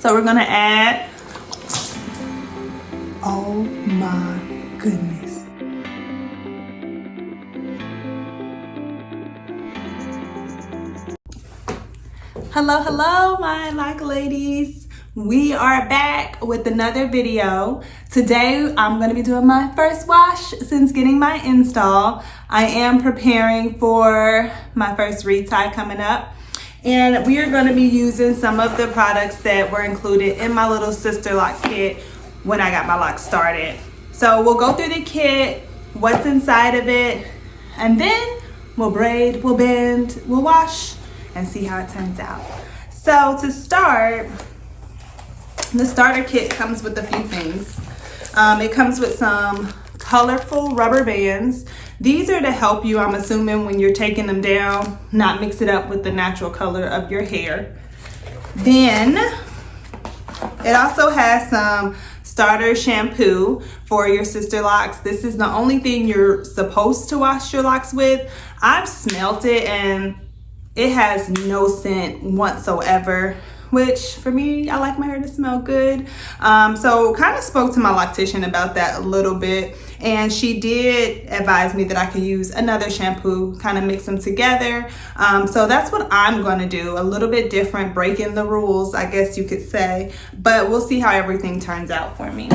So we're gonna add, oh my goodness. Hello, hello, my like ladies. We are back with another video. Today, I'm gonna be doing my first wash since getting my install. I am preparing for my first retie coming up. And we are gonna be using some of the products that were included in my little Sisterlock kit when I got my locks started. So we'll go through the kit, what's inside of it, and then we'll braid, we'll bend, we'll wash, and see how it turns out. So to start, the starter kit comes with a few things. It comes with some colorful rubber bands. These are to help you, I'm assuming, when you're taking them down, not mix it up with the natural color of your hair. Then it also has some starter shampoo for your Sisterlocks. This is the only thing you're supposed to wash your locks with. I've smelt it and it has no scent whatsoever, which for me, I like my hair to smell good. So kind of spoke to my loctician about that a little bit, and she did advise me that I could use another shampoo, kind of mix them together. So that's what I'm gonna do, a little bit different, breaking the rules, I guess you could say, but we'll see how everything turns out for me.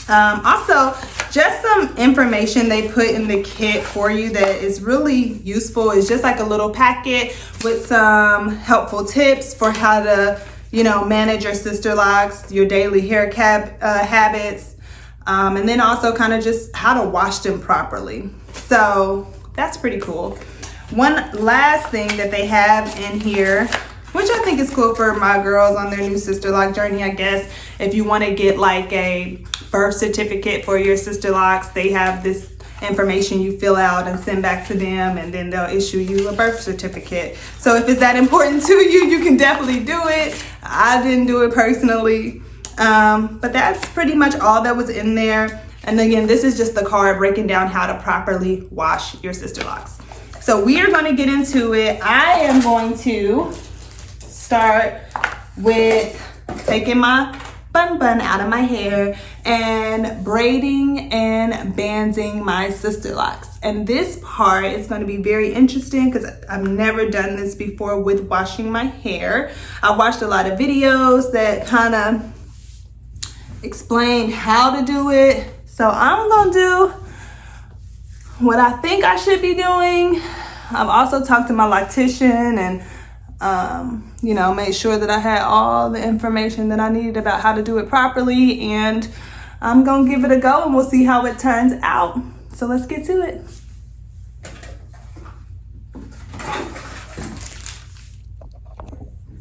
Also, just some information they put in the kit for you that is really useful. It's just like a little packet with some helpful tips for how to, manage your Sisterlocks, your daily hair habits, and then also kind of just how to wash them properly. So that's pretty cool. One last thing that they have in here, which I think is cool for my girls on their new Sisterlock journey, I guess. If you want to get like a birth certificate for your Sisterlocks, they have this information you fill out and send back to them, and then they'll issue you a birth certificate. So if it's that important to you, you can definitely do it. I didn't do it personally, but that's pretty much all that was in there. And again, this is just the card breaking down how to properly wash your Sisterlocks. So we are going to get into it. I am going to start with taking my bun out of my hair and braiding and banding my Sisterlocks. And this part is going to be very interesting because I've never done this before with washing my hair. I've watched a lot of videos that kind of explain how to do it. So I'm going to do what I think I should be doing. I've also talked to my loctician and made sure that I had all the information that I needed about how to do it properly, and I'm gonna give it a go and we'll see how it turns out. So let's get to it.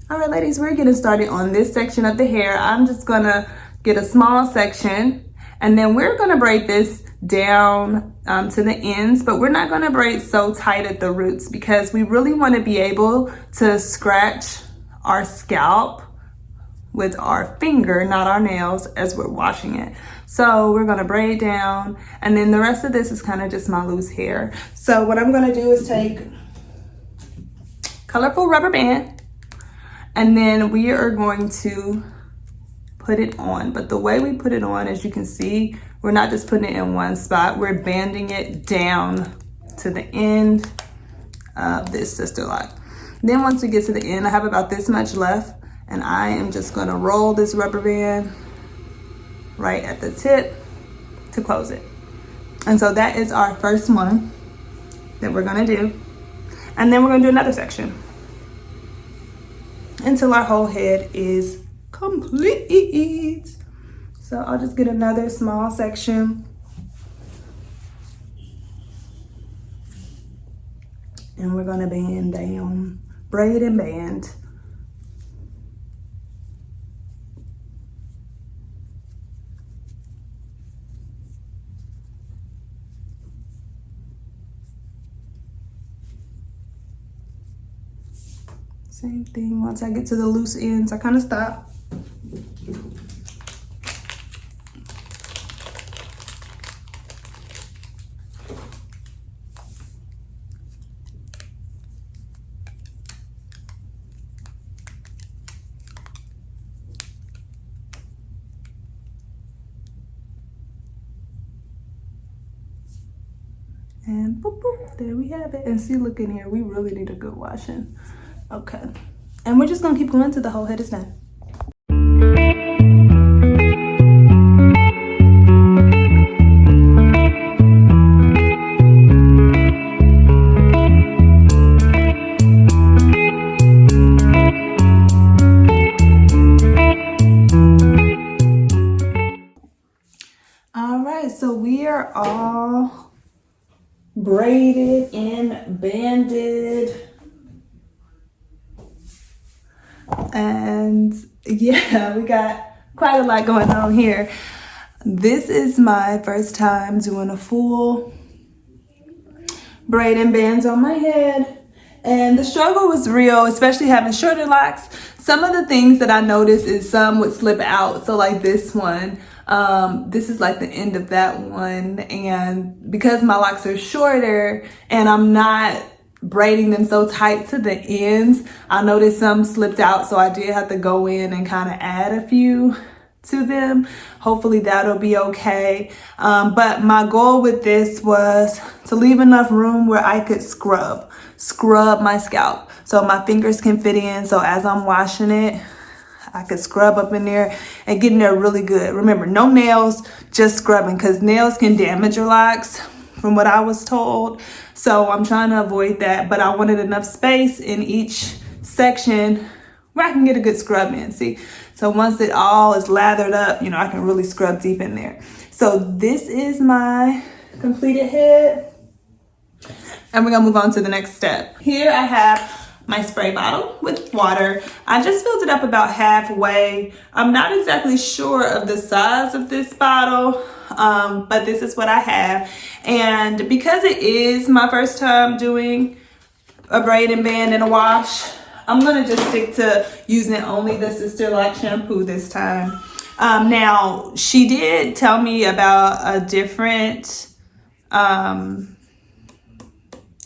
All right, ladies, we're getting started on this section of the hair. I'm just gonna get a small section, and then we're gonna braid this down to the ends, but we're not going to braid so tight at the roots because we really want to be able to scratch our scalp with our finger, not our nails, as we're washing it. So we're going to braid down, and then the rest of this is kind of just my loose hair. So what I'm going to do is take colorful rubber band, and then we are going to put it on. But the way we put it on, as you can see, we're not just putting it in one spot, we're banding it down to the end of this Sisterlock. Then once we get to the end, I have about this much left, and I am just gonna roll this rubber band right at the tip to close it. And so that is our first one that we're gonna do. And then we're gonna do another section until our whole head is complete. So I'll just get another small section. And we're gonna band down, braid and band. Same thing, once I get to the loose ends, I kind of stop. And boop, boop, there we have it. And see, look in here, we really need a good washing. Okay, and we're just gonna keep going till the whole head is done. All right, so we are all braided and banded. And yeah, we got quite a lot going on here. This is my first time doing a full braid and bands on my head. And the struggle was real, especially having shorter locks. Some of the things that I noticed is some would slip out. So like this one, this is like the end of that one. And because my locks are shorter and I'm not braiding them so tight to the ends, I noticed some slipped out, so I did have to go in and kind of add a few to them. Hopefully that'll be okay. But my goal with this was to leave enough room where I could scrub my scalp so my fingers can fit in, so as I'm washing it I could scrub up in there and get in there really good. Remember, no nails, just scrubbing, because nails can damage your locks from what I was told. So I'm trying to avoid that, but I wanted enough space in each section where I can get a good scrub in, see? So once it all is lathered up, you know, I can really scrub deep in there. So this is my completed head. And we're gonna move on to the next step. Here I have my spray bottle with water. I just filled it up about halfway. I'm not exactly sure of the size of this bottle, but this is what I have. And because it is my first time doing a braid and band and a wash, I'm gonna just stick to using only the Sisterlock shampoo this time. Now, she did tell me about a different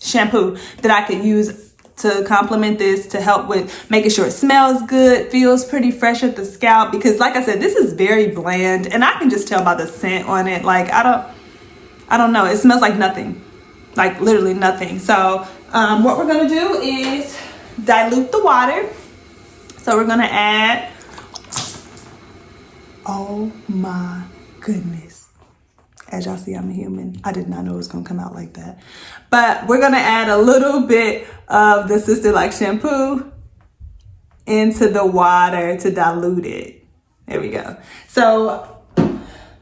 shampoo that I could use to complement this, to help with making sure it smells good, feels pretty fresh at the scalp, because like I said, this is very bland and I can just tell by the scent on it. Like I don't know, it smells like nothing, like literally nothing. So what we're gonna do is dilute the water. So we're gonna add, oh my goodness, as y'all see, I'm a human. I did not know it was gonna come out like that. But we're gonna add a little bit of the Sisterlock shampoo into the water to dilute it. There we go. So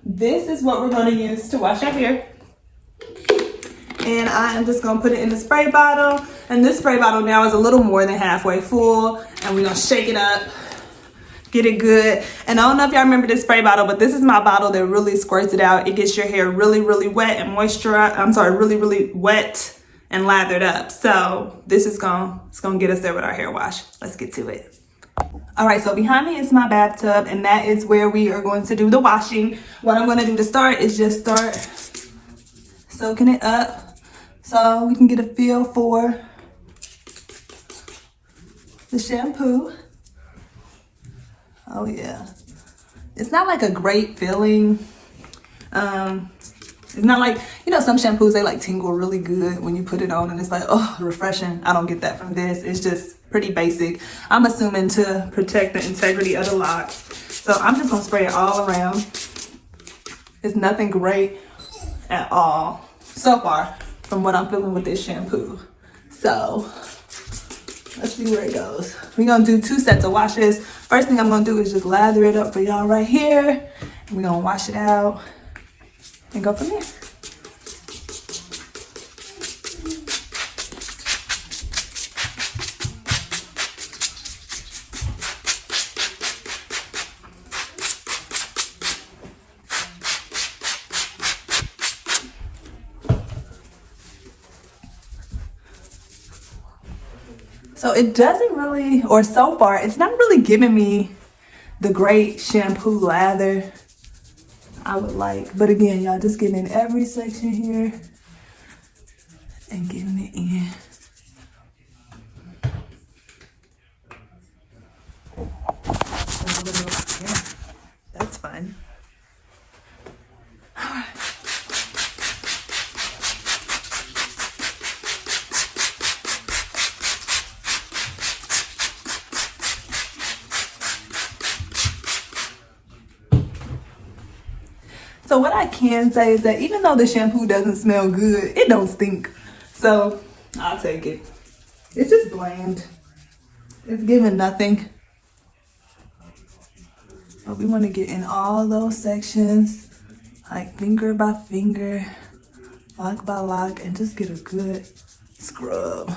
this is what we're gonna use to wash our hair. And I am just gonna put it in the spray bottle. And this spray bottle now is a little more than halfway full. And we're gonna shake it up, get it good. And I don't know if y'all remember this spray bottle, but this is my bottle that really squirts it out. It gets your hair really, really wet and moisturized. I'm sorry, really, really wet and lathered up. So this is it's gonna get us there with our hair wash. Let's get to it. All right, so behind me is my bathtub, and that is where we are going to do the washing. What I'm gonna do to start is just start soaking it up so we can get a feel for the shampoo. Oh yeah, it's not like a great feeling. It's not like, you know, some shampoos, they like tingle really good when you put it on and it's like, oh, refreshing. I don't get that from this. It's just pretty basic. I'm assuming to protect the integrity of the locks. So I'm just gonna spray it all around. It's nothing great at all so far from what I'm feeling with this shampoo. So let's see where it goes. We're gonna do 2 sets of washes. First thing I'm gonna do is just lather it up for y'all right here. And we're gonna wash it out and go from there. So it doesn't really, or so far, it's not really giving me the great shampoo lather I would like. But again, y'all, just getting in every section here and getting it in. That's fun. All right. So what I can say is that even though the shampoo doesn't smell good, it don't stink. So I'll take it. It's just bland. It's giving nothing. But we want to get in all those sections, like finger by finger, lock by lock, and just get a good scrub.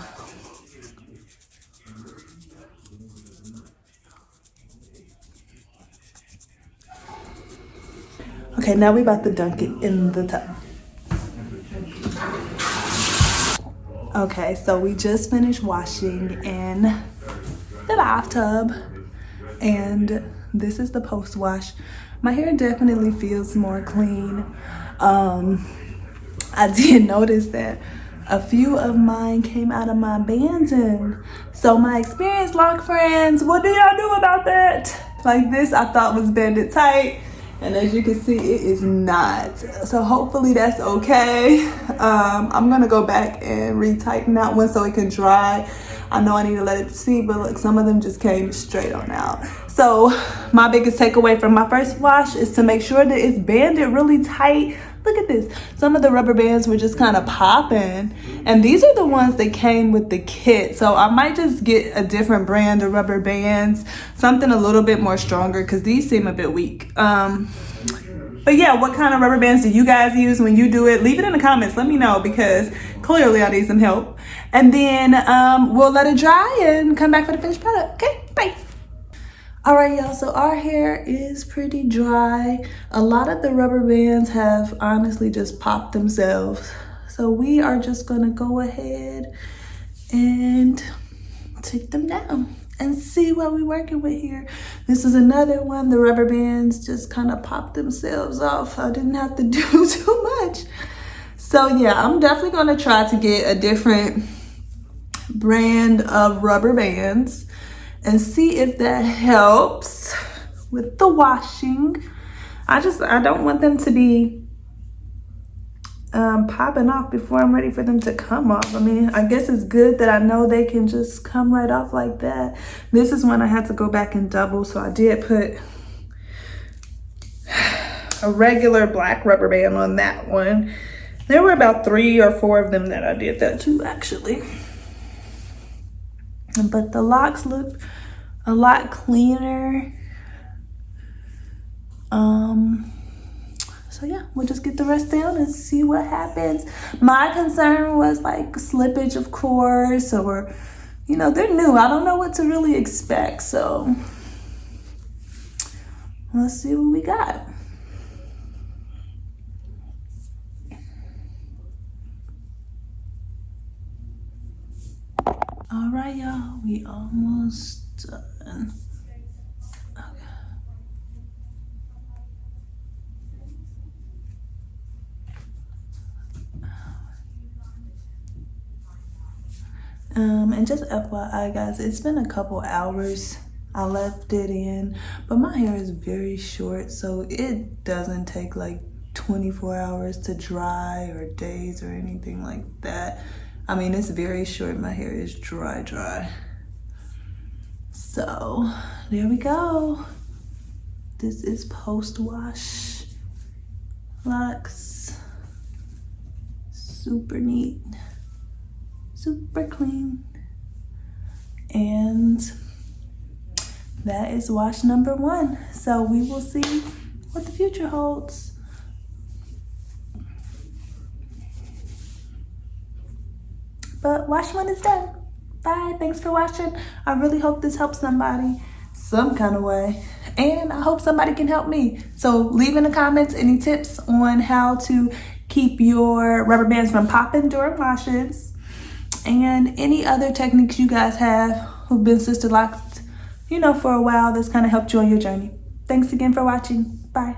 Okay, now we about to dunk it in the tub. Okay, so we just finished washing in the bathtub, and this is the post wash. My hair definitely feels more clean. I did notice that a few of mine came out of my bands in. So my experienced lock friends, what do y'all do about that? Like this I thought was banded tight, and as you can see, it is not. So hopefully that's okay. I'm gonna go back and retighten that one so it can dry. I know I need to let it see, but look, some of them just came straight on out. So my biggest takeaway from my first wash is to make sure that it's banded really tight. Look at this. Some of the rubber bands were just kind of popping, and these are the ones that came with the kit. So I might just get a different brand of rubber bands, something a little bit more stronger, because these seem a bit weak. But yeah, what kind of rubber bands do you guys use when you do it? Leave it in the comments. Let me know, because clearly I need some help. And then we'll let it dry and come back for the finished product. Okay, bye. All right, y'all, so our hair is pretty dry. A lot of the rubber bands have honestly just popped themselves. So we are just gonna go ahead and take them down and see what we're working with here. This is another one. The rubber bands just kind of popped themselves off. I didn't have to do too much. So yeah, I'm definitely gonna try to get a different brand of rubber bands and see if that helps with the washing. I don't want them to be popping off before I'm ready for them to come off. I mean, I guess it's good that I know they can just come right off like that. This is when I had to go back and double, so I did put a regular black rubber band on that one. There were about 3 or 4 of them that I did that to, actually. But the locks look a lot cleaner. So yeah, we'll just get the rest down and see what happens. My concern was like slippage, of course, or, you know, they're new. I don't know what to really expect. So let's see what we got. All right, y'all, we almost done. And just FYI, guys, it's been a couple hours. I left it in, but my hair is very short, so it doesn't take like 24 hours to dry or days or anything like that. I mean, it's very short. My hair is dry. So there we go. This is post-wash locks. Super neat, super clean. And that is wash number 1. So we will see what the future holds. But wash 1 is done. Bye, thanks for watching. I really hope this helps somebody some kind of way. And I hope somebody can help me. So leave in the comments any tips on how to keep your rubber bands from popping during washes. And any other techniques you guys have who've been sister locked, you know, for a while that's kind of helped you on your journey. Thanks again for watching. Bye.